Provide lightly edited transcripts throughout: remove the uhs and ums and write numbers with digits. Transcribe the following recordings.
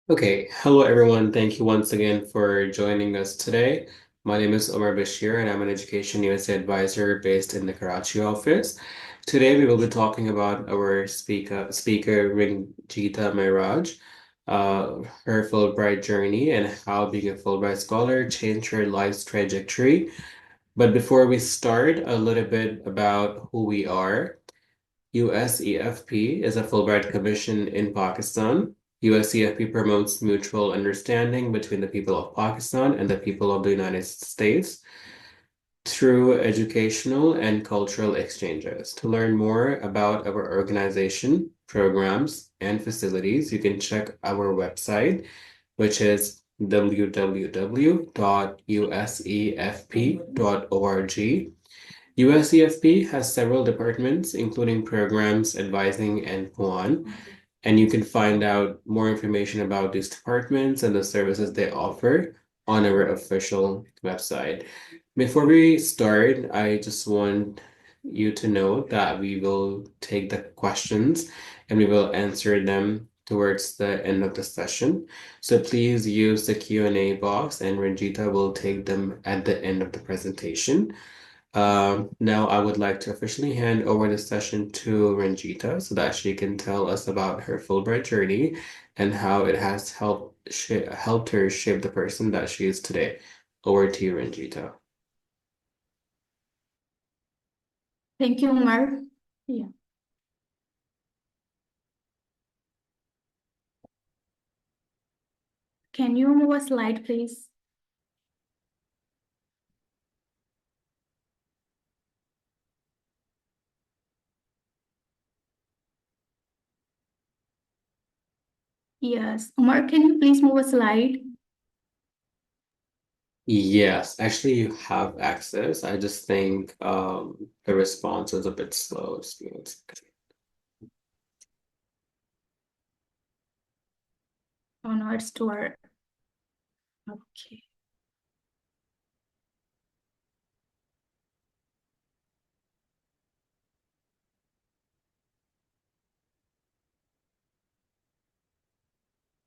Okay, hello everyone. Thank you once again for joining us today. My name is Omar Bashir, and I'm an Education USA advisor based in the Karachi office. Today, we will be talking about our speaker Ranjeeta Maharaj, her Fulbright journey, and how being a Fulbright scholar changed her life's trajectory. But before we start, a little bit about who we are. USEFP is a Fulbright Commission in Pakistan. USEFP promotes mutual understanding between the people of Pakistan and the people of the United States through educational and cultural exchanges. To learn more about our organization, programs, and facilities, you can check our website, which is www.usefp.org. USEFP has several departments, including programs, advising, and so on. And you can find out more information about these departments and the services they offer on our official website. Before we start, I just want you to know that we will take the questions and we will answer them towards the end of the session. So please use the Q&A box and Ranjita will take them at the end of the presentation. Now I would like to officially hand over the session to Ranjita so that she can tell us about her Fulbright journey and how it has helped her shape the person that she is today. Over to you, Ranjita. Thank you, Umar. Yeah. Can you move a slide, please? Yes. Umar, can you please move a slide? Yes, actually you have access. I just think the response is a bit slow. Just give me 1 second. Oh, no, it's to our... Okay.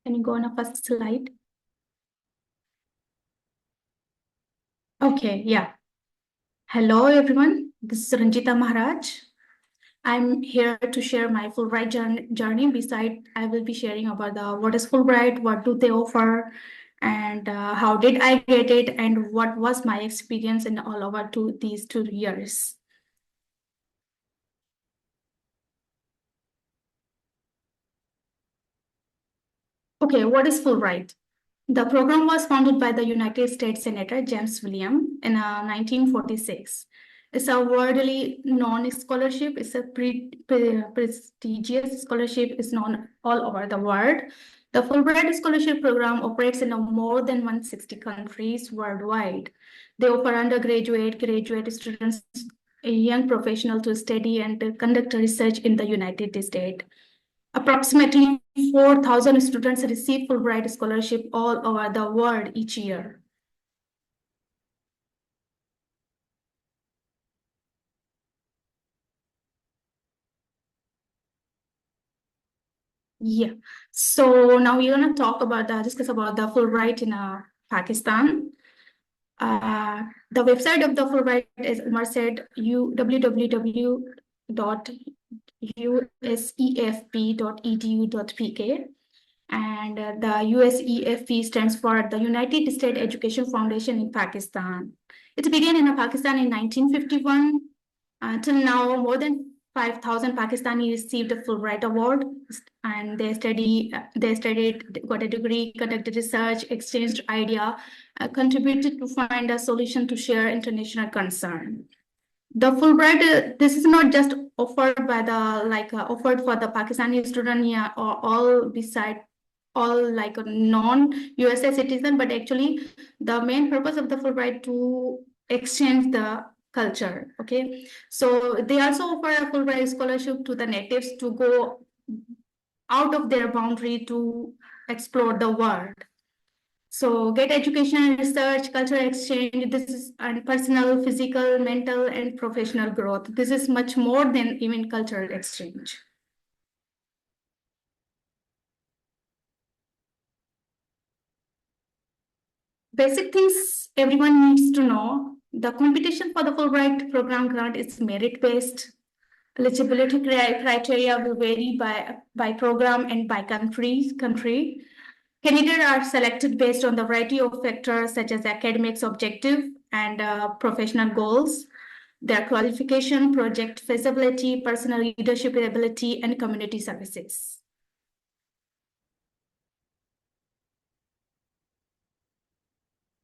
Can you go on a first slide? Okay, yeah. Hello, everyone. This is Ranjeeta Maharaj. I'm here to share my Fulbright journey. Beside, I will be sharing about what is Fulbright, what do they offer, and how did I get it, and what was my experience in all over these 2 years. Okay, what is Fulbright? The program was founded by the United States Senator James William in 1946. It's a worldly known scholarship. It's a prestigious scholarship. It's known all over the world. The Fulbright Scholarship Program operates in more than 160 countries worldwide. They offer undergraduate, graduate students, a young professional to study and conduct research in the United States. Approximately 4,000 students receive Fulbright scholarship all over the world each year. Yeah. So now we're gonna discuss about the Fulbright in Pakistan. The website of the Fulbright, as Umar said, www.usefp.edu.pk. And the USEFP stands for the United States Education Foundation in Pakistan. It began in Pakistan in 1951. Till now, more than 5,000 Pakistani received a Fulbright Award, and they studied, got a degree, conducted research, exchanged idea, contributed to find a solution to share international concern. The Fulbright, this is not just offered by offered for the Pakistani student here or all like a non-USA citizen, but actually the main purpose of the Fulbright to exchange the culture. Okay, so they also offer a Fulbright scholarship to the natives to go out of their boundary to explore the world. So get education, research, cultural exchange. This is personal, physical, mental, and professional growth. This is much more than even cultural exchange. basic things everyone needs to know. The competition for the Fulbright program grant is merit-based. Eligibility criteria will vary by program and by country. Candidates are selected based on the variety of factors such as academics objective and professional goals, their qualification, project feasibility, personal leadership ability, and community services.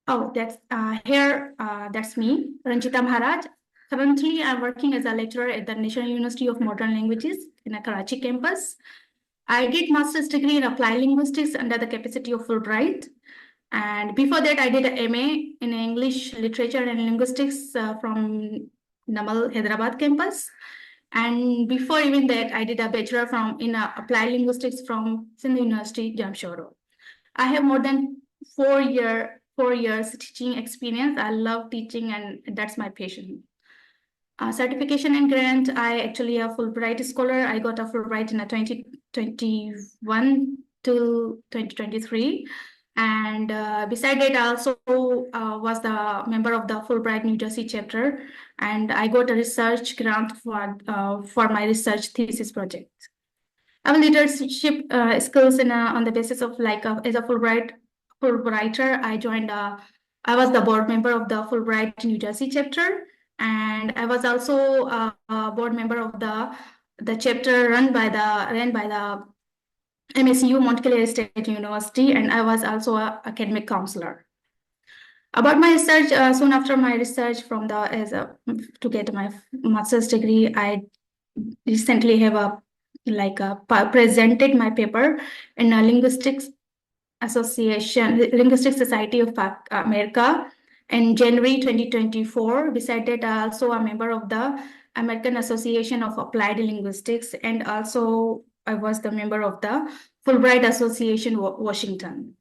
Oh, that's me, Ranjeeta Maharaj. Currently, I'm working as a lecturer at the National University of Modern Languages in a Karachi campus. I did master's degree in applied linguistics under the capacity of Fulbright. And before that, I did an MA in English literature and linguistics from Namal Hyderabad campus. And before even that, I did a bachelor in applied linguistics from Sindh University, Jamshoro. I have more than 4 years teaching experience. I love teaching, and that's my passion. Certification and grant, I actually a Fulbright scholar. I got a Fulbright in 2021 to 2023. And beside that, I also was the member of the Fulbright New Jersey chapter. And I got a research grant for my research thesis project. I have leadership skills on the basis of as a Fulbrighter. I was the board member of the Fulbright New Jersey chapter, and I was also a board member of the chapter run by the MSU Montclair State University, and I was also an academic counselor. About my research, soon after my research to get my master's degree, I recently have presented my paper in a Linguistics Society of America in January 2024. Beside that, I also a member of the American Association of Applied Linguistics, and also I was the member of the Fulbright Association Washington.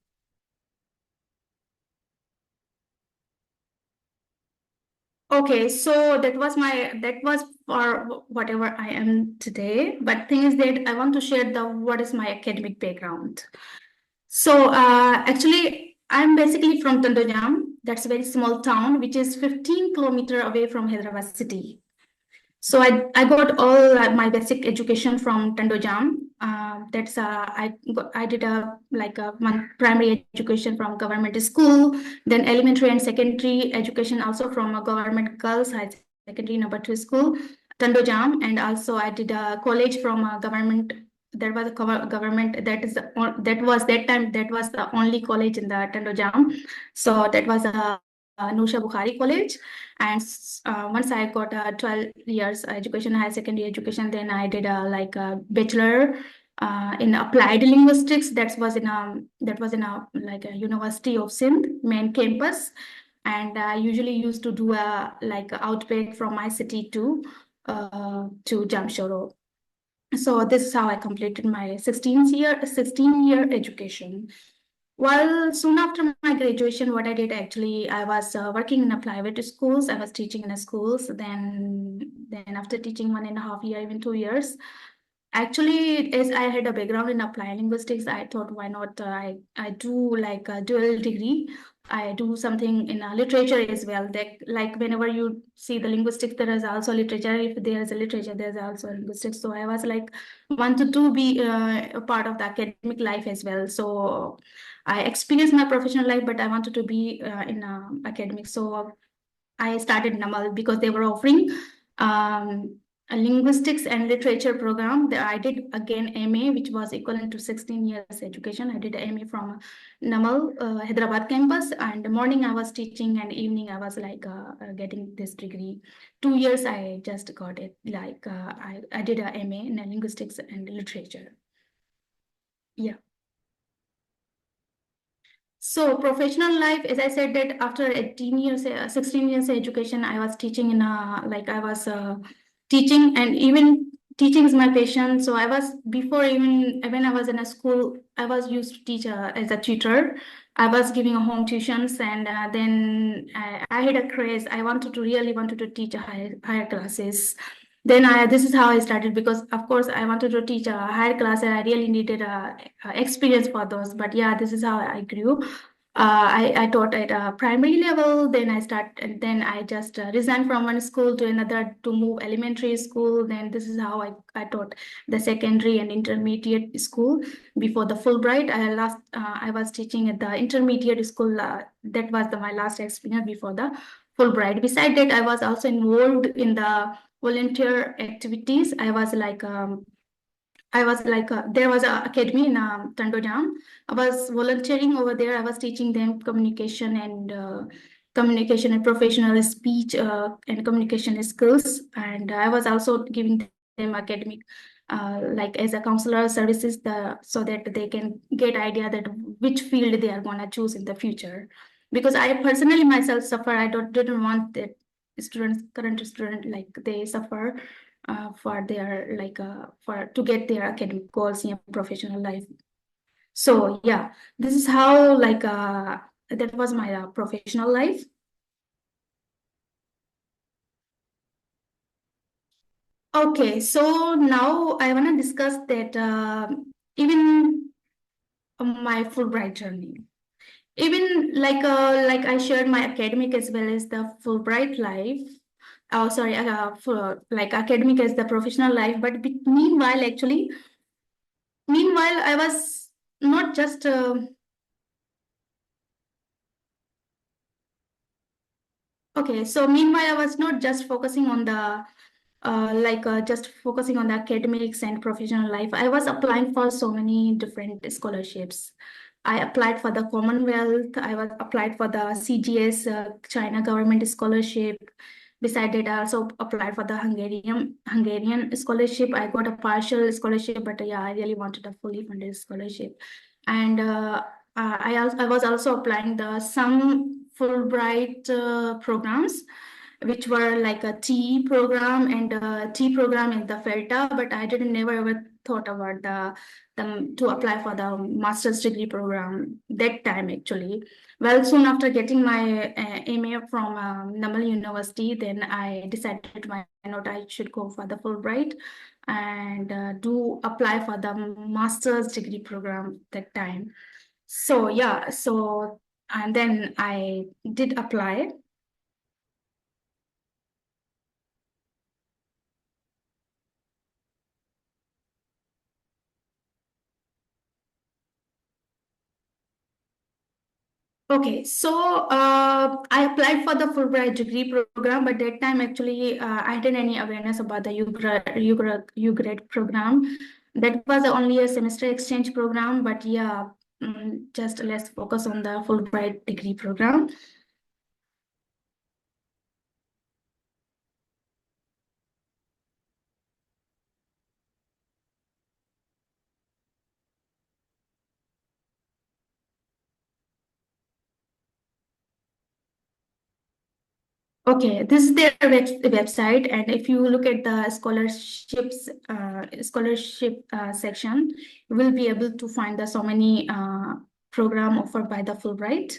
Okay, so that was for whatever I am today. But thing is that I want to share what is my academic background. So actually, I'm basically from Tandojam. That's a very small town, which is 15 kilometers away from Hyderabad city. So I got all my basic education from Tandojam. I did one primary education from government school, then elementary and secondary education also from a government girls high secondary number 2 school, Tandojam, and also I did a college from a government. There was a government that was the only college in the Tandojam. So that was a Nusha Bukhari College. And once I got 12 years education, higher secondary education, then I did a bachelor in applied linguistics. That was in a University of Sindh main campus. And I usually used to do a outbreak from my city to Jamshoro. So this is how I completed my 16-year education. Well, soon after my graduation, what I did actually, I was working in a private schools. I was teaching in a schools. Then after teaching 1.5 years, even 2 years, actually, as I had a background in applied linguistics, I thought, why not I do like a dual degree. I do something in literature as well. Like whenever you see the linguistics, there is also literature. If there is a literature, there's also linguistics. So I was like wanted to be a part of the academic life as well. So I experienced my professional life, but I wanted to be in academics. So I started Namal because they were offering a linguistics and literature program. I did again MA, which was equivalent to 16 years education. I did MA from Namal Hyderabad campus, and morning I was teaching, and evening I was getting this degree. 2 years I just got it. I did a MA in linguistics and literature. Yeah. So professional life, as I said, that after 18 years, 16 years education, I was teaching teaching, and even teaching is my passion. So I was when I was in a school, I was used to teach as a tutor. I was giving a home tuitions, and then I had a craze. I really wanted to teach higher classes. Then this is how I started, because of course I wanted to teach a higher class and I really needed a experience for those. But yeah, this is how I grew. I taught at a primary level, then I just resigned from one school to another to move elementary school. Then this is how I taught the secondary and intermediate school. Before the Fulbright, I was teaching at the intermediate school. That was my last experience before the Fulbright. Besides that, I was also involved in the volunteer activities. There was an academy in Tandodam. I was volunteering over there. I was teaching them communication and professional speech and communication skills. And I was also giving them academic, like as a counselor services, so that they can get idea that which field they are gonna choose in the future. Because I personally myself suffer. I didn't want that current student, like they suffer for their for to get their academic goals in professional life. So yeah, this is how that was my professional life. Okay, so now I want to discuss that even my Fulbright journey. Even like I shared my academic as well as the Fulbright life. Oh, sorry, for like academic as the professional life. But meanwhile, I was not just okay. So meanwhile, I was not just focusing on the just focusing on the academics and professional life. I was applying for so many different scholarships. I applied for the Commonwealth. I was applied for the CGS China government scholarship. Beside that, I also applied for the Hungarian scholarship. I got a partial scholarship, but yeah, I really wanted a fully funded scholarship. And I was also applying the some Fulbright programs, which were like a T program and a T program in the FELTA, but I didn't never ever thought about the to apply for the master's degree program that time actually. Well, soon after getting my MA from Namal University, then I decided why not I should go for the Fulbright and do apply for the master's degree program that time. So yeah, so and then I did apply. Okay, so I applied for the Fulbright degree program, but that time actually I didn't any awareness about the UGRAD program. That was only a semester exchange program, but yeah, just let's focus on the Fulbright degree program. Okay, this is their website, and if you look at the scholarship section, you will be able to find the so many program offered by the Fulbright.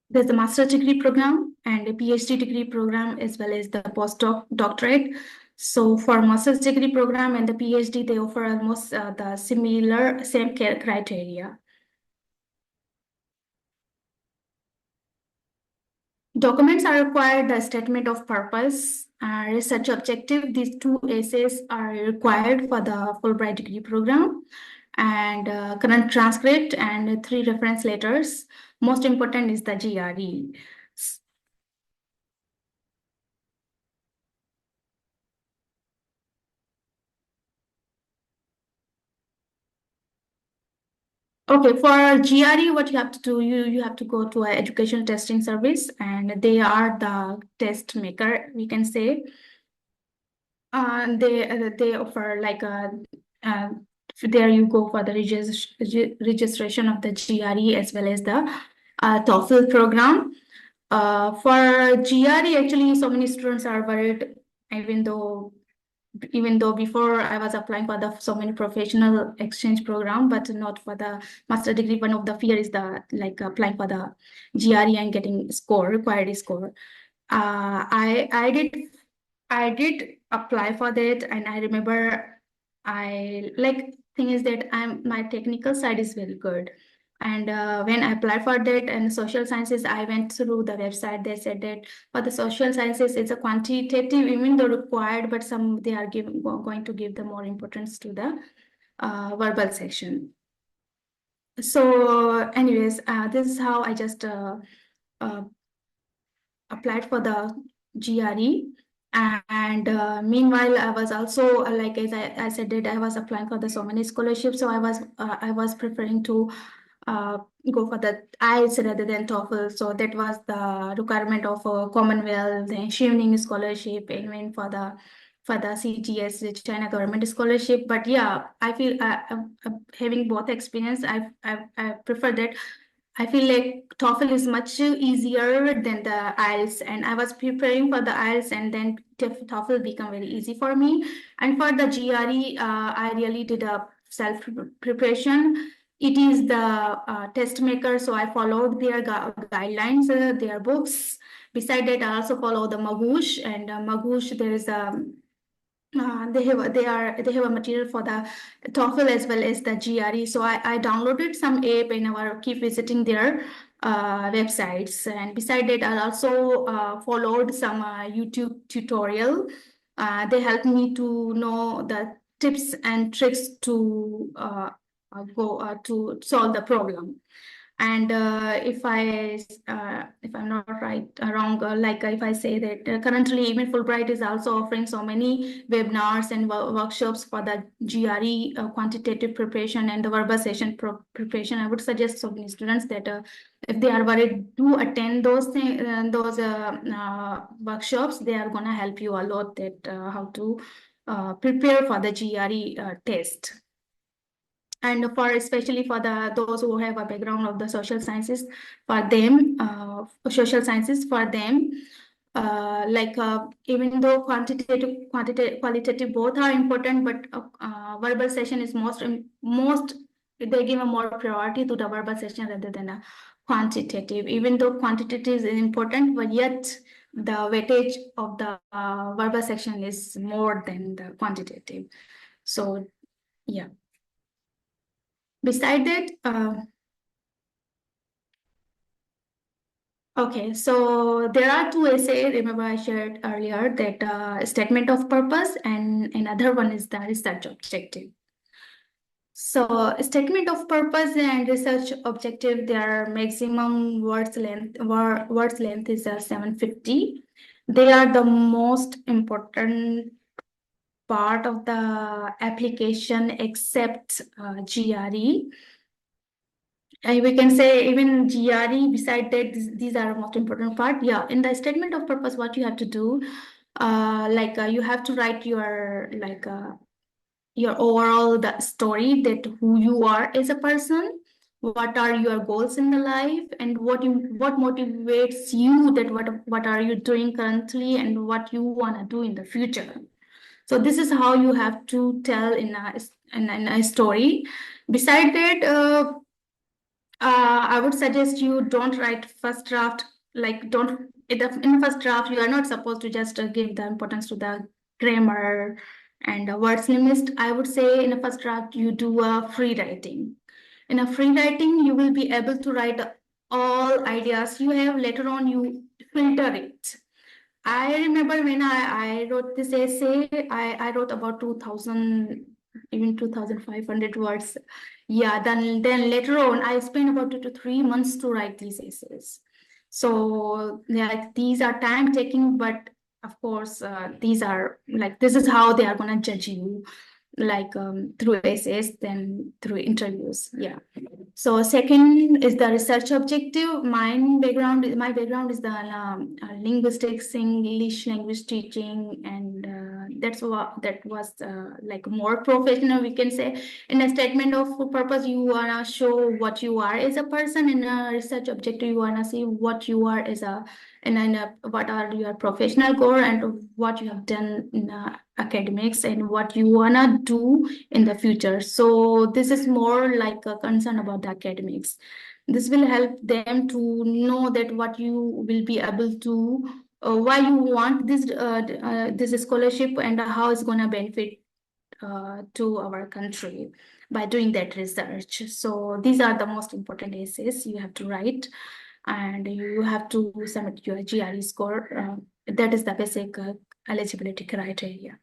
There's a master's degree program and a PhD degree program as well as the postdoc doctorate. So for master's degree program and the PhD, they offer almost the same criteria. Documents are required, the statement of purpose, research objective. These two essays are required for the Fulbright degree program, and current transcript and 3 reference letters. Most important is the GRE. Okay, for GRE, what you have to do, you have to go to an education testing service, and they are the test maker, we can say. They offer like a uh, there you go for the registration of the GRE as well as the TOEFL program. For GRE, actually, so many students are worried, even though even though before I was applying for the so many professional exchange program, but not for the master degree. One of the fear is the like applying for the GRE and getting score, required score. I did apply for that, and I remember I like thing is that my technical side is very good. And when I applied for that and social sciences, I went through the website. They said that for the social sciences, it's a quantitative, even though required, but some they are going to give the more importance to the verbal section. So, anyways, this is how I just uh, applied for the GRE. And meanwhile, I was also like as I said that I was applying for the so many scholarships. So I was preferring to uh, go for the IELTS rather than TOEFL. So that was the requirement of Commonwealth and Shielding scholarship, even for the CGS, the China government scholarship. But yeah, I feel having both experience, I prefer that. I feel like TOEFL is much easier than the IELTS, and I was preparing for the IELTS, and then TOEFL become very easy for me. And for the GRE, I really did a self preparation. It is the test maker, so I followed their guidelines, their books. Beside that, I also follow the Magoosh, and Magoosh there is a they have a material for the TOEFL as well as the GRE. So I downloaded some app and I keep visiting their websites. And beside that, I also followed some YouTube tutorial. They helped me to know the tips and tricks to go to solve the problem. And if I'm not wrong, like if I say that currently even Fulbright is also offering so many webinars and workshops for the GRE quantitative preparation and the verbal session preparation. I would suggest so many students that if they are worried, do attend those things, those workshops. They are gonna help you a lot that how to prepare for the GRE test. And for especially for the those who have a background of the social sciences, for them like even though qualitative both are important, but verbal session is most they give a more priority to the verbal session rather than a quantitative, even though quantitative is important, but yet the weightage of the verbal section is more than the quantitative. So yeah. Beside that, okay, so there are two essays. Remember, I shared earlier that statement of purpose and another one is the research objective. So, statement of purpose and research objective, their maximum words length is 750. They are the most important part of the application except GRE. We can say even GRE, beside that, these are the most important part. Yeah, in the statement of purpose, what you have to do, you have to write your overall the story that who you are as a person, what are your goals in the life, and what motivates you, that what are you doing currently and what you want to do in the future. So this is how you have to tell in a story. Beside that, I would suggest you don't write first draft. Like, don't in the first draft, you are not supposed to just give the importance to the grammar and words limit. I would say in the first draft, you do a free writing. In a free writing, you will be able to write all ideas you have. Later on, you filter it. I remember when I wrote this essay, I wrote about 2000, even 2500 words. Yeah, then later on, I spent about 2 to 3 months to write these essays. So like these are time taking, but of course, these are like this is how they are gonna judge you, like through essays, then through interviews. Yeah. So second is the research objective. My background is the linguistics, English language teaching, and that was like more professional, we can say. In a statement of purpose, you wanna show what you are as a person. In a research objective, you wanna see what you are and then what are your professional goal and what you have done in academics and what you wanna do in the future. So this is more like a concern about the academics. This will help them to know that what you will be able to, why you want this scholarship and how it's gonna benefit to our country by doing that research. So these are the most important essays you have to write, and you have to submit your GRE score. That is the basic eligibility criteria.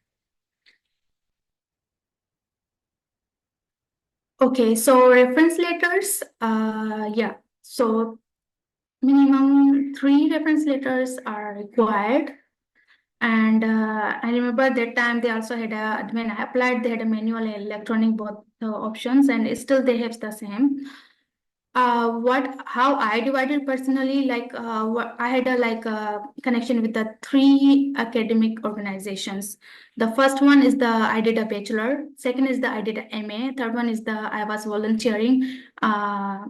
Okay, so reference letters, yeah. So minimum 3 reference letters are required. And I remember that time they also had when I applied, they had a manual and electronic both options, and still they have the same. How I divided personally, like I had a connection with the 3 academic organizations. The first one is the I did a bachelor, second is the I did a MA, third one is the I was volunteering at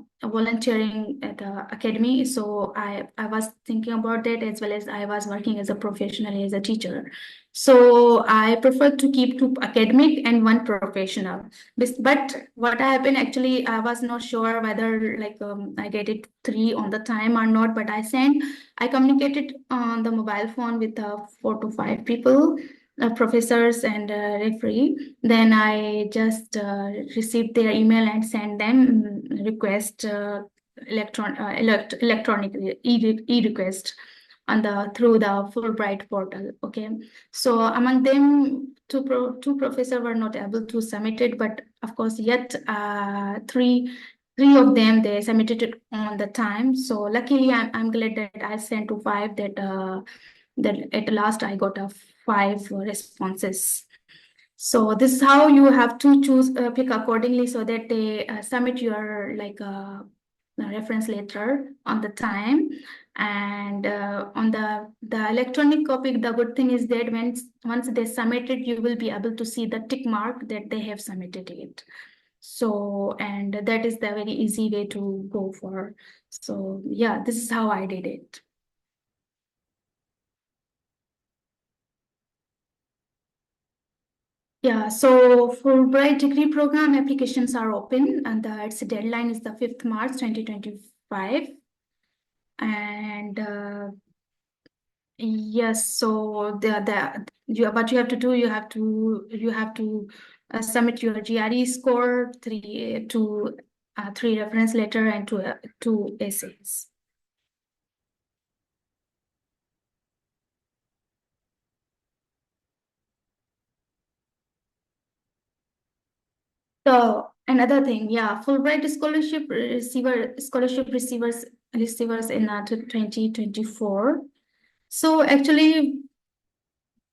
the academy. So I was thinking about that, as well as I was working as a professional as a teacher. So I prefer to keep 2 academic and 1 professional. But what happened actually, I was not sure whether I get it 3 on the time or not. But I communicated on the mobile phone with 4 to 5 people, professors and referee. Then I just received their email and sent them request electronic e-request on the through the Fulbright portal. Okay, so among them, two professors were not able to submit it, but of course, yet three of them they submitted it on the time. So luckily, I'm glad that I sent to 5 that at last I got a 5 responses. So this is how you have to choose pick accordingly so that they submit your reference letter on the time. And on the electronic copy, the good thing is that once they submit it, you will be able to see the tick mark that they have submitted it. So, and that is the very easy way to go for. So yeah, this is how I did it. Yeah, so Fulbright degree program applications are open, and its deadline is the 5th March 2025. And yes, so what you have to do, you have to submit your GRE score, 3 reference letter and 2 essays. So another thing, yeah, Fulbright scholarship receivers in 2024. So actually,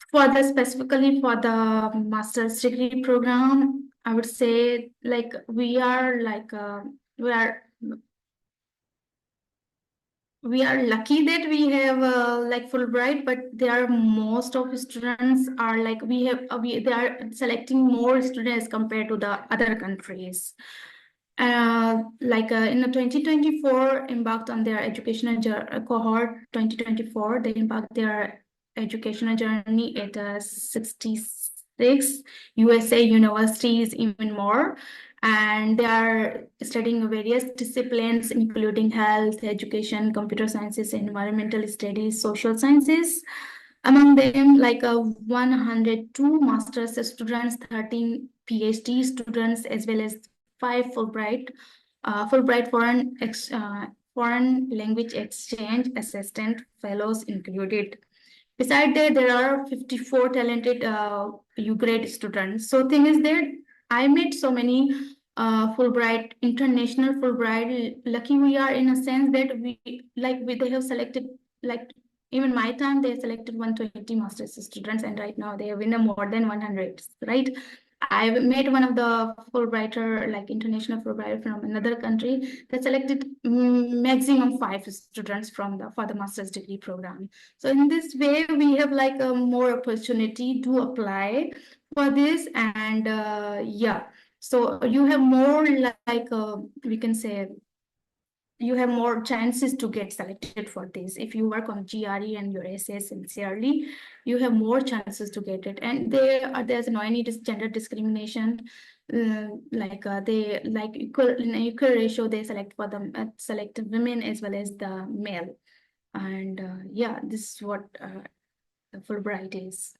specifically for the master's degree program, I would say we are we are lucky that we have Fulbright, but there are most of students are they are selecting more students compared to the other countries. In the 2024 embarked on their educational cohort 2024, they embarked their educational journey at 66 USA universities, even more. And they are studying various disciplines, including health, education, computer sciences, environmental studies, social sciences. Among them, 102 master's students, 13 PhD students, as well as 5 Fulbright foreign language exchange assistant fellows included. Besides that, there are 54 talented U-grade students. So thing is that I met so many Fulbright, international Fulbright. Lucky we are in a sense that they have selected, even my time they selected 120 master's students, and right now they have in more than 100, right? I met one of the Fulbrighter, international Fulbrighter from another country that selected maximum 5 students for the master's degree program. So in this way, we have a more opportunity to apply for this, and yeah. So you have more we can say you have more chances to get selected for this. If you work on GRE and your essay sincerely, you have more chances to get it. And there's no any gender discrimination. They like in equal ratio, they select for the select women as well as the male. And yeah, this is what the Fulbright is.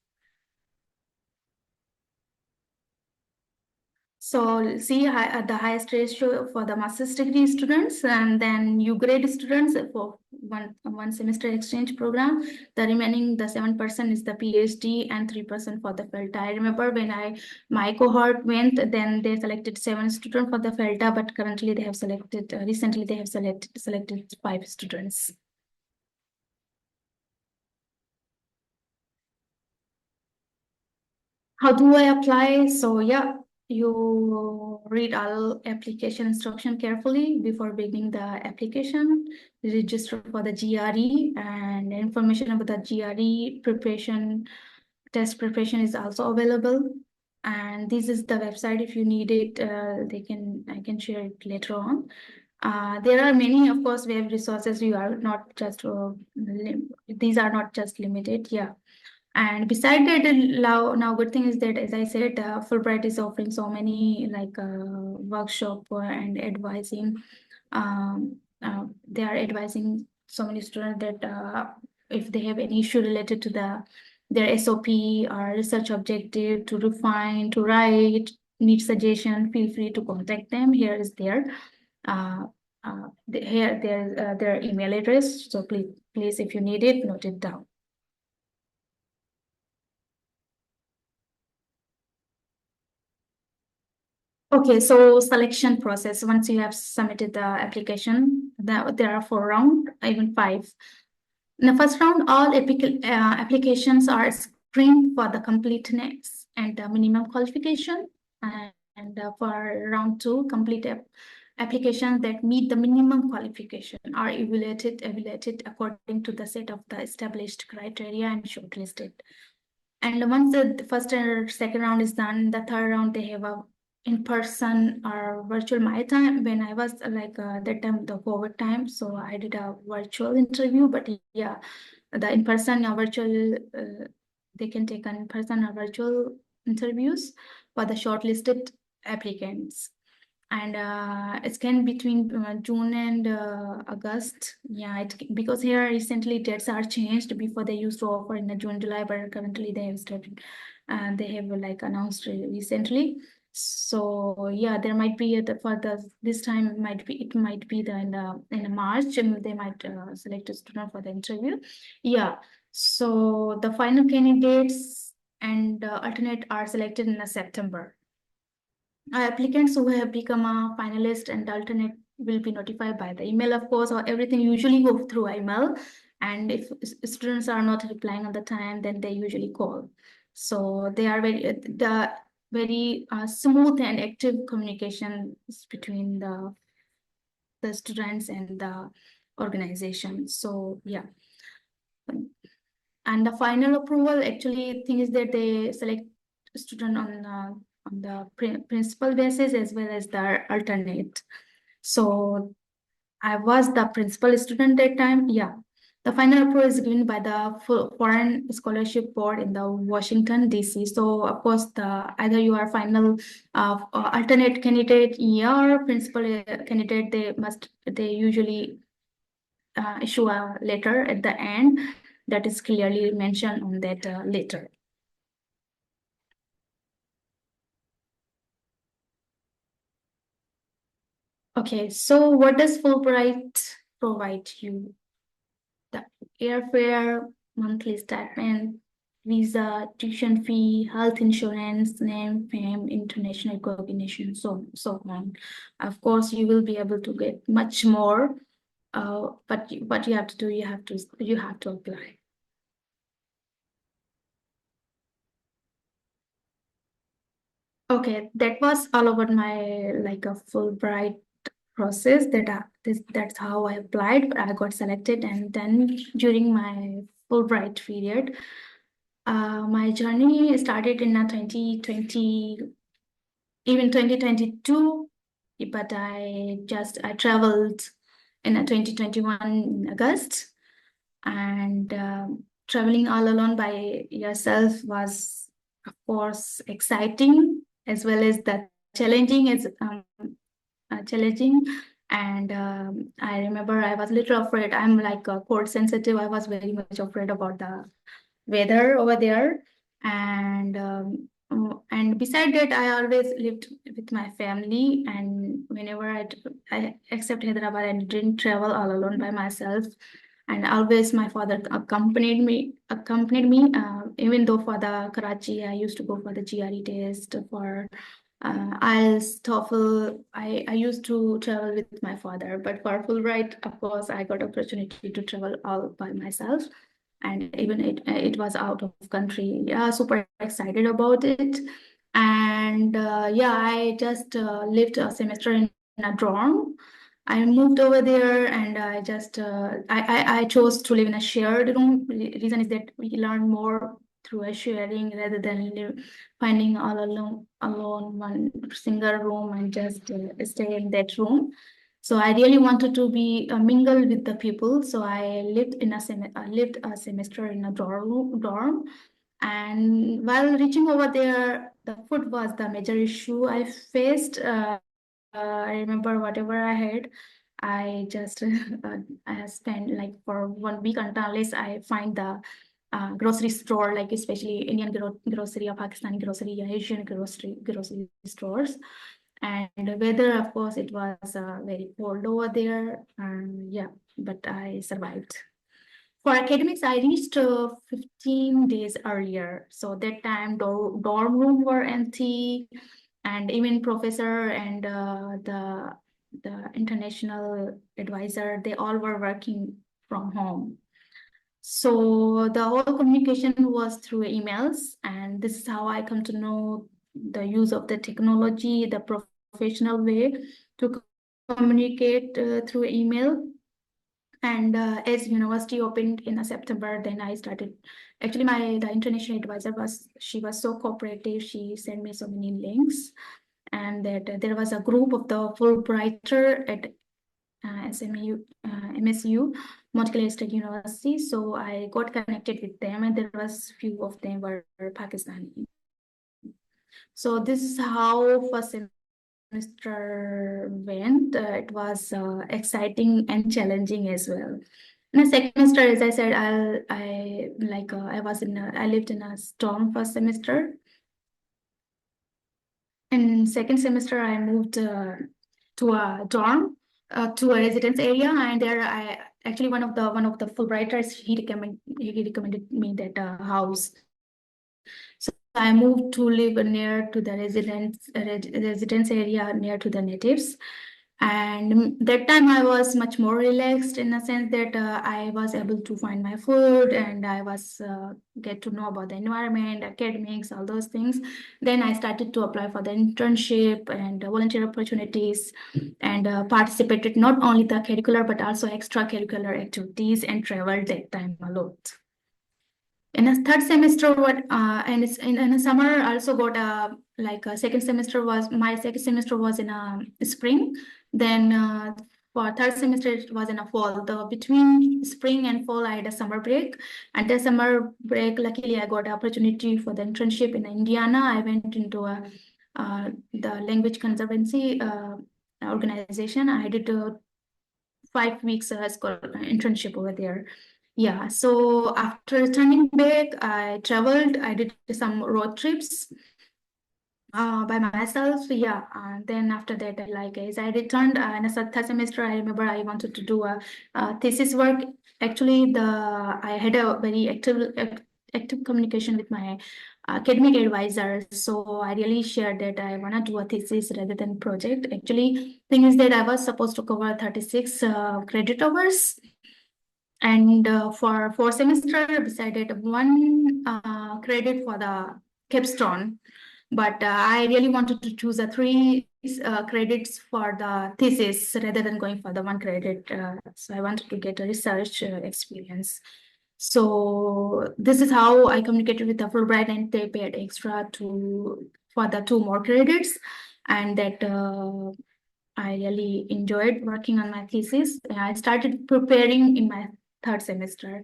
So see the highest ratio for the master's degree students, and then U grade students for one semester exchange program. The remaining, the 7% is the PhD and 3% for the FELTA. I remember when my cohort went, then they selected 7 students for the FELTA, but currently they have selected recently they have selected 5 students. How do I apply? So yeah, you read all application instruction carefully before beginning the application. Register for the GRE, and information about the GRE preparation, test preparation is also available. And this is the website. If you need it, I can share it later on. There are many, of course, web resources. You are not just these are not just limited. Yeah. And beside that, now good thing is that, as I said, Fulbright is offering so many like workshop and advising. They are advising so many students that if they have any issue related to their SOP or research objective to refine, to write, need suggestion, feel free to contact them. Here is uh, their email address. So please, if you need it, note it down. Okay, so selection process. Once you have submitted the application, there are 4 rounds, even 5. In the first round, all applications are screened for the completeness and the minimum qualification. And for round 2, complete applications that meet the minimum qualification are evaluated according to the set of the established criteria and shortlisted. And once the first and second round is done, the third round they have a in-person or virtual. My time, when I was like that time, the COVID time, so I did a virtual interview. But yeah, the in-person or virtual, they can take an in-person or virtual interviews for the shortlisted applicants. And it's can between June and August. Yeah, because here recently dates are changed. Before they used to offer in the June, July, but currently they have started. They have like announced recently. So yeah, there might be this time it might be in the March, and they might select a student for the interview. Yeah. So the final candidates and alternate are selected in September. Applicants who have become a finalist and alternate will be notified by the email, of course, or everything usually go through email. And if students are not replying on the time, then they usually call. So they are very smooth and active communication between the students and the organization. So yeah. And the final approval, actually, thing is that they select student on the principal basis as well as the alternate. So I was the principal student that time. Yeah. The final approval is given by the Foreign Scholarship Board in the Washington, D.C. So of course, either you are final alternate candidate, or principal candidate, they usually issue a letter at the end that is clearly mentioned on that letter. Okay, so what does Fulbright provide you? The airfare, monthly stipend, visa, tuition fee, health insurance, name, fame, international recognition, so on. Of course, you will be able to get much more. But what you have to do, you have to apply. Okay, that was all about my like a Fulbright process. That's how I applied. I got selected, and then during my Fulbright period, my journey started in 2020, even 2022. But I traveled in 2021 in August. And traveling all alone by yourself was, of course, exciting as well as the challenging. Challenging. And I remember I was a little afraid. I'm like cold sensitive. I was very much afraid about the weather over there. And beside that, I always lived with my family. And whenever I except Hyderabad, I didn't travel all alone by myself. And always my father accompanied me. Even though for the Karachi, I used to go for the GRE test for IELTS, TOEFL. I used to travel with my father, but for Fulbright, of course, I got opportunity to travel all by myself, and even it was out of country. Yeah, super excited about it. And yeah, I just lived a semester in a dorm. I moved over there, and I just I chose to live in a shared room. Reason is that we learn more through a sharing rather than finding all alone one single room and just stay in that room. So I really wanted to be mingle with the people. So I lived a semester in a dorm. And while reaching over there, the food was the major issue I faced. I remember whatever I had, I just I spent like for 1 week unless I find the grocery store, like especially Indian grocery or Pakistani grocery, Asian grocery stores. And the weather, of course, it was very cold over there. Yeah, but I survived. For academics, I reached 15 days earlier. So that time, dorm room were empty, and even professor and the international advisor, they all were working from home. So the whole communication was through emails, and this is how I come to know the use of the technology, the professional way to communicate through email. And as university opened in September, then I started. Actually, the international advisor she was so cooperative. She sent me so many links, and that there was a group of the Fulbrighter at MSU, Montclair State University. So I got connected with them, and there was few of them were Pakistani. So this is how first semester went. It was exciting and challenging as well. In the second semester, as I said, I lived in a dorm first semester. In second semester, I moved to a dorm, to a residence area, and there I actually one of the Fulbrighters, he recommended me that house. So I moved to live near to the residence area near to the natives. And that time I was much more relaxed in a sense that I was able to find my food, and I was get to know about the environment, academics, all those things. Then I started to apply for the internship and volunteer opportunities, and participated not only the curricular but also extracurricular activities, and traveled that time a lot. In a third semester, and it's in a summer, I also got my second semester was in a spring. Then for third semester, it was in a fall. Between spring and fall, I had a summer break. And the summer break, luckily, I got an opportunity for the internship in Indiana. I went into the Language Conservancy organization. I did 5 weeks internship over there. Yeah, so after returning back, I traveled. I did some road trips by myself. Yeah, and then after that, as I returned in a third semester, I remember I wanted to do a thesis work. Actually, I had a very active communication with my academic advisor. So I really shared that I want to do a thesis rather than project. Actually, thing is that I was supposed to cover 36 credit hours. And for 4 semester, beside it, one credit for the capstone. But I really wanted to choose a 3 credits for the thesis rather than going for the 1 credit. So I wanted to get a research experience. So this is how I communicated with the Fulbright, and they paid extra for the 2 more credits, and that I really enjoyed working on my thesis. I started preparing in my third semester.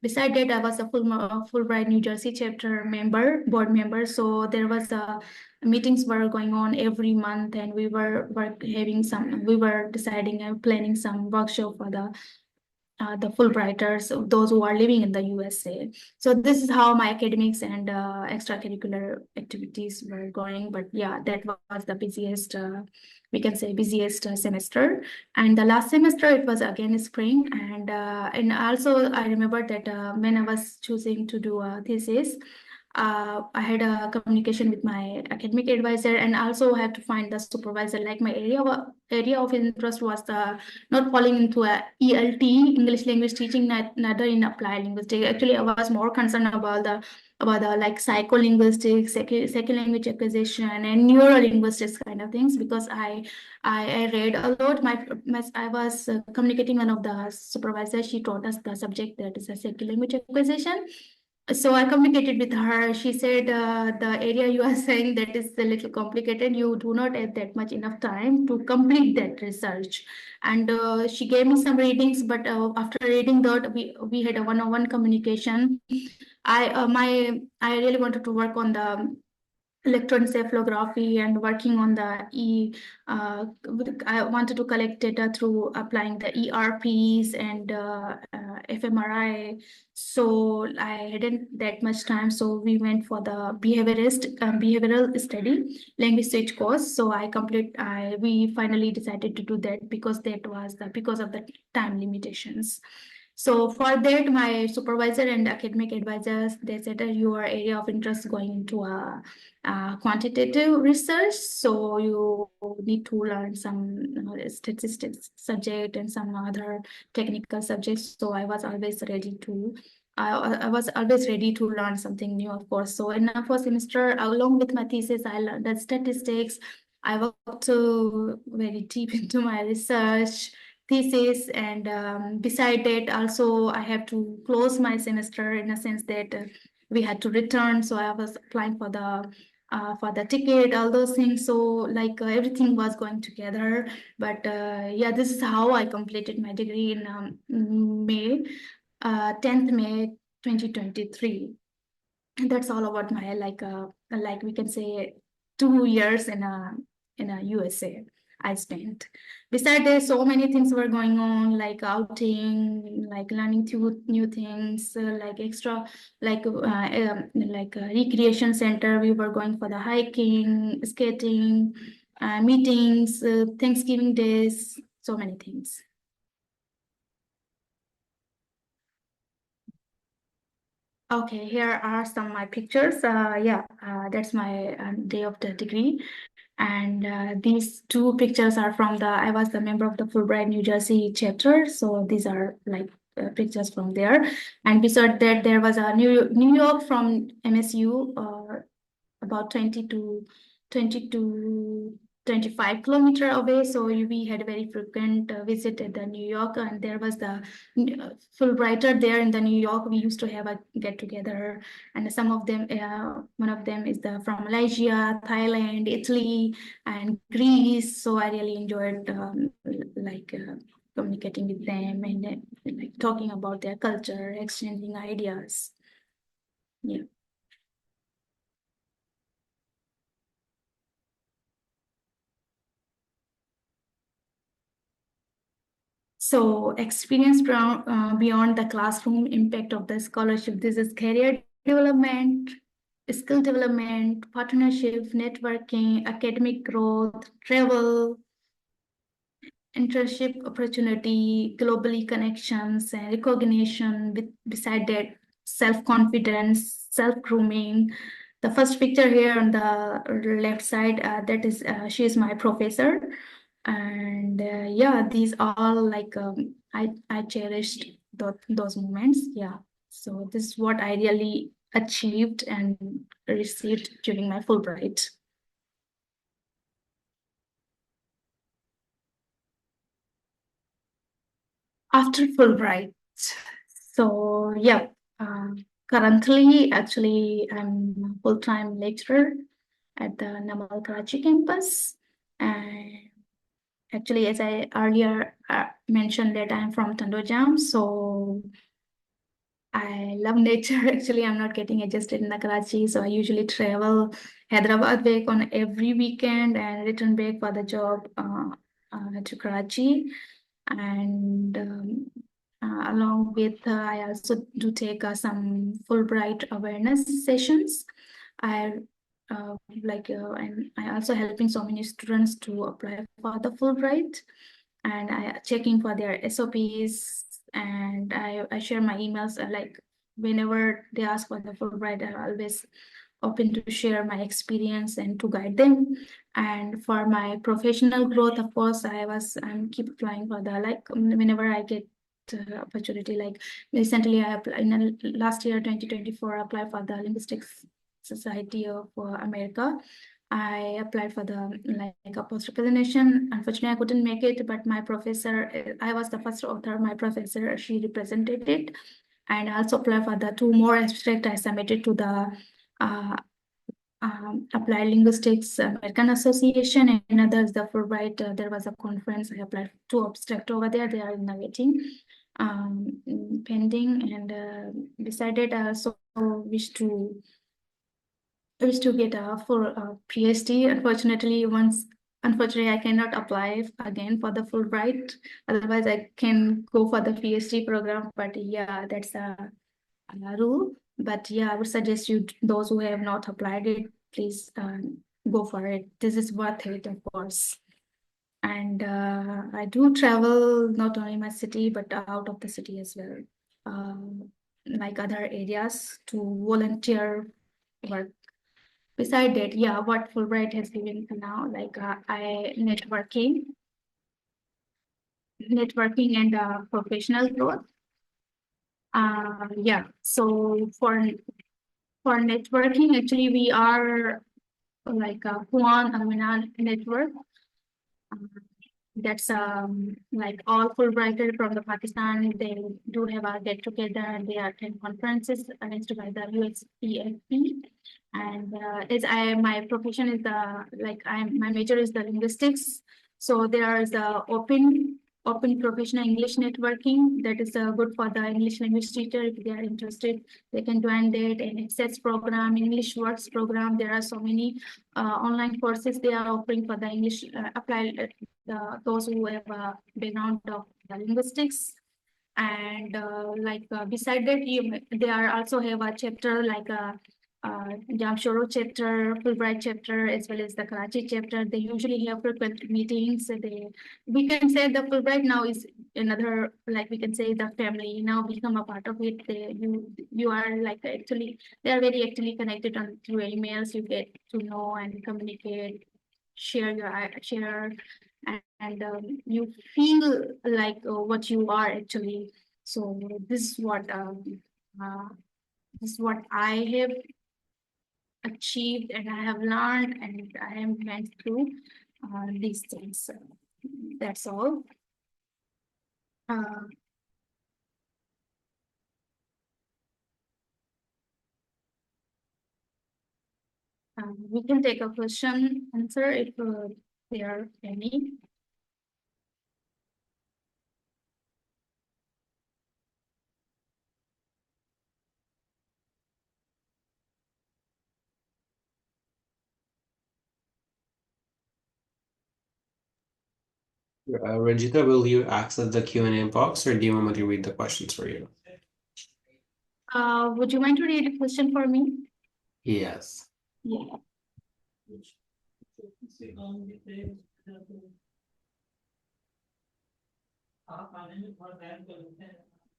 Besides that, I was a Fulbright New Jersey chapter member, board member. So there was a meetings were going on every month, and we were deciding and planning some workshop for the Fulbrighters, those who are living in the USA. So this is how my academics and extracurricular activities were going. But yeah, that was the busiest, we can say busiest semester. And the last semester, it was again spring. And also I remember that when I was choosing to do a thesis, I had a communication with my academic advisor, and also had to find the supervisor. Like my area of interest was the not falling into a ELT, English language teaching, neither in applied linguistics. Actually, I was more concerned about the like psycholinguistics, second language acquisition, and neurolinguistics kind of things, because I read a lot. I was communicating one of the supervisors. She taught us the subject that is a second language acquisition. So I communicated with her. She said, the area you are saying that is a little complicated. You do not have that much enough time to complete that research. And she gave me some readings, but after reading that, we had a one-on-one communication. I really wanted to work on the electroencephalography and working on the I wanted to collect data through applying the ERPs and fMRI. So I hadn't that much time, so we went for the behavioral study language switch course. So we finally decided to do that, because because of the time limitations. So for that, my supervisor and academic advisors, they said that your area of interest going into a quantitative research, so you need to learn some statistics subject and some other technical subjects. So I was always ready to learn something new, of course. So in the first semester, along with my thesis, I learned the statistics. I worked very deep into my research thesis, and beside that, also I have to close my semester, in a sense that we had to return. So I was applying for the ticket, all those things. So like everything was going together. But yeah, this is how I completed my degree in May 10th May 2023. And that's all about my like we can say 2 years in a USA I spent. Besides, there's so many things were going on, like outing, like learning new things, like extra, like a recreation center. We were going for the hiking, skating, meetings, Thanksgiving days, so many things. Okay, here are some of my pictures. That's my day of the degree. And these two pictures are from I was the member of the Fulbright New Jersey chapter. So these are like pictures from there. And beside that, there was a New York from MSU, about 20 to 25 kilometers away. So we had a very frequent visit at the New York, and there was the Fulbrighter there in the New York. We used to have a get together, and some of them, one of them is from Malaysia, Thailand, Italy, and Greece. So I really enjoyed communicating with them, and like talking about their culture, exchanging ideas. Yeah. So experience beyond the classroom impact of the scholarship. This is career development, skill development, partnership, networking, academic growth, travel, internship opportunity, globally connections, and recognition. Beside that, self-confidence, self-grooming. The first picture here on the left side, that is she is my professor. And yeah, these all like I cherished those moments. Yeah, so this is what I really achieved and received during my Fulbright. After Fulbright, so yeah, currently actually I'm a full-time lecturer at the Namal Karachi campus. And actually, as I earlier mentioned that I'm from Tandojam, so I love nature. Actually, I'm not getting adjusted in the Karachi, so I usually travel Hyderabad back on every weekend and return back for the job to Karachi. And along with, I also do take some Fulbright awareness sessions. I and I also helping so many students to apply for the Fulbright, and I checking for their SOPs, and I share my emails like whenever they ask for the Fulbright, I always open to share my experience and to guide them. And for my professional growth, of course, I'm keep applying for the like whenever I get opportunity. Like recently, I applied in last year 2024, I applied for the Linguistics Society of America. I applied for the like a post recognition. Unfortunately, I couldn't make it, but my professor, I was the first author. My professor, she represented it, and I also applied for the two more abstract I submitted to the uh, Applied Linguistics American Association, and another is the Fulbright. There was a conference. I applied two abstract over there. They are in the waiting, pending, and decided I also wish to get a full PhD. Unfortunately, I cannot apply again for the Fulbright. Otherwise, I can go for the PhD program. But yeah, that's a rule. But yeah, I would suggest you those who have not applied it, please go for it. This is worth it, of course. And I do travel not only my city but out of the city as well, like other areas to volunteer work. Beside that, yeah, what Fulbright has given now, like I networking and professional growth. Yeah, so for networking, actually, we are like a Juan alumna network. Um, that's like all Fulbrighter from the Pakistan. They do have a get together and they attend conferences arranged by the USEFP. And as I my profession is the like I'm my major is the linguistics. So there is a open professional English networking that is good for the English language teacher. If they are interested, they can join that. And access program, English works program. There are so many online courses they are offering for the English applied those who have a background of the linguistics. And beside that, they are also have a chapter like a Jamshoro chapter, Fulbright chapter, as well as the Karachi chapter. They usually have frequent meetings. We can say the Fulbright now is another, like we can say the family now become a part of it. You are like actually they are very actually connected on through emails. You get to know and communicate, share, and you feel like what you are actually. So this is uh, this is what I have achieved and I have learned and I have went through these things. So that's all. Uh, we can take a question answer if there are any. Ranjita, will you access the Q&A box or do you want me to read the questions for you? Would you mind to read a question for me? Yes. Yeah.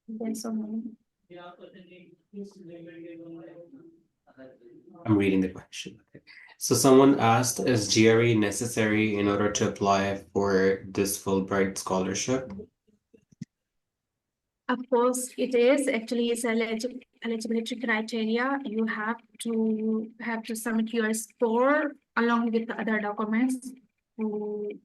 There's so many. I'm reading the question. Okay. So someone asked, is GRE necessary in order to apply for this Fulbright scholarship? Of course, it is actually it's eligibility criteria. You have to submit your score along with the other documents to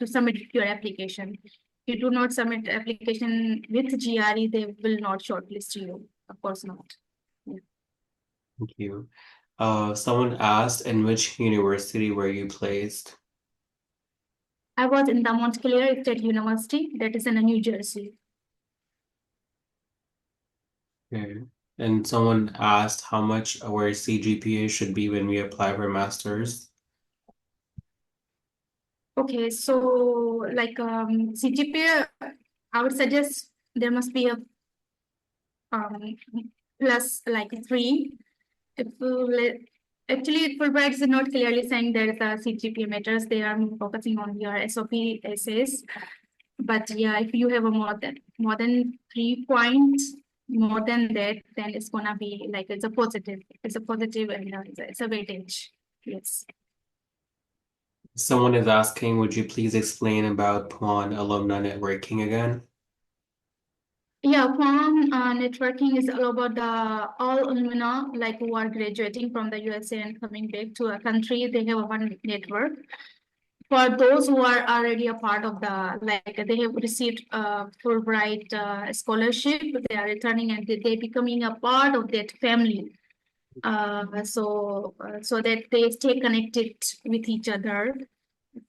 submit your application. If you do not submit application with GRE, they will not shortlist you. Of course not. Yeah. Thank you. Someone asked, in which university were you placed? I was in the Montclair State University, that is in New Jersey. Okay. And someone asked how much our CGPA should be when we apply for master's. Okay, so like CGPA, I would suggest there must be a um, plus like 3. If actually, Fulbright is not clearly saying there is a CGPA matters. They are focusing on your SOP essays. But yeah, if you have a more than 3 points, more than that, then it's gonna be like it's a positive. It's a positive and it's a weightage. Yes. Someone is asking, would you please explain about PWAN alumna networking again? Yeah, Quantum networking is all about the all alumna like who are graduating from the USA and coming back to a country. They have one network. For those who are already a part of the like they have received a Fulbright scholarship, they are returning and they becoming a part of that family. So that they stay connected with each other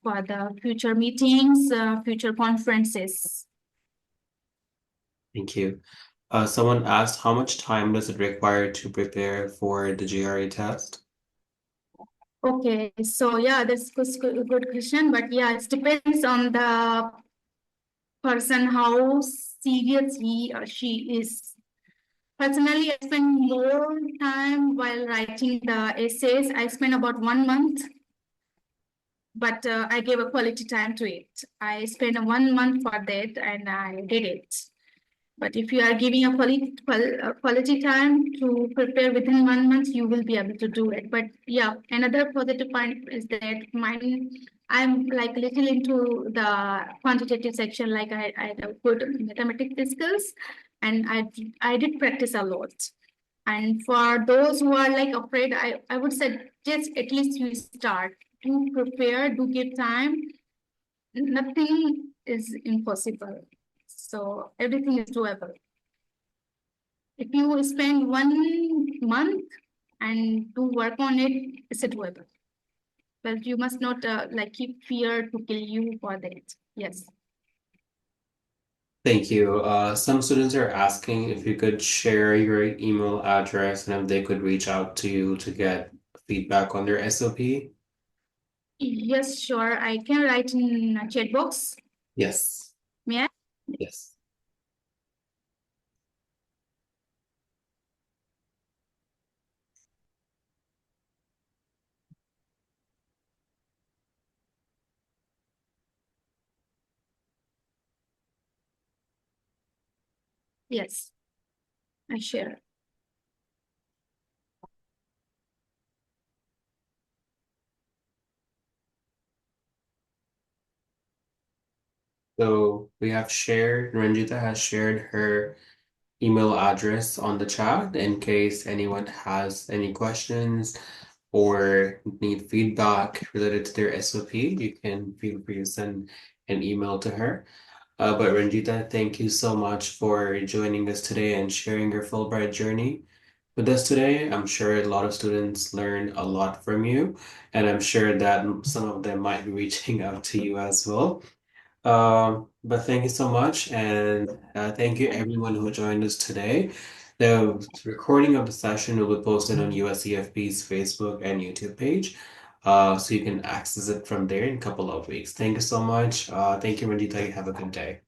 for the future meetings, future conferences. Thank you. Someone asked, how much time does it require to prepare for the GRE test? Okay, so yeah, that's good question, but yeah, it depends on the person how serious he or she is. Personally, I spend more time while writing the essays. I spend about 1 month, but I gave a quality time to it. I spent 1 month for that and I did it. But if you are giving a quality time to prepare within 1 month, you will be able to do it. But yeah, another positive point is that mine, I'm like little into the quantitative section, like I have good mathematics skills and I did practice a lot. And for those who are like afraid, I would suggest at least you start to prepare, do give time. Nothing is impossible. So everything is doable. If you spend 1 month and do work on it, it's doable. But you must not like keep fear to kill you for that. Yes. Thank you. Some students are asking if you could share your email address and if they could reach out to you to get feedback on their SOP. Yes, sure. I can write in a chat box. Yes. May I? Yes. Yes, I share. So we have shared, Ranjita has shared her email address on the chat in case anyone has any questions or need feedback related to their SOP. You can feel free to send an email to her. But Ranjita, thank you so much for joining us today and sharing your Fulbright journey with us today. I'm sure a lot of students learned a lot from you, and I'm sure that some of them might be reaching out to you as well. But thank you so much, and thank you everyone who joined us today. The recording of the session will be posted on USEFP's Facebook and YouTube page, so you can access it from there in a couple of weeks. Thank you so much. Thank you, Ranjita. You have a good day.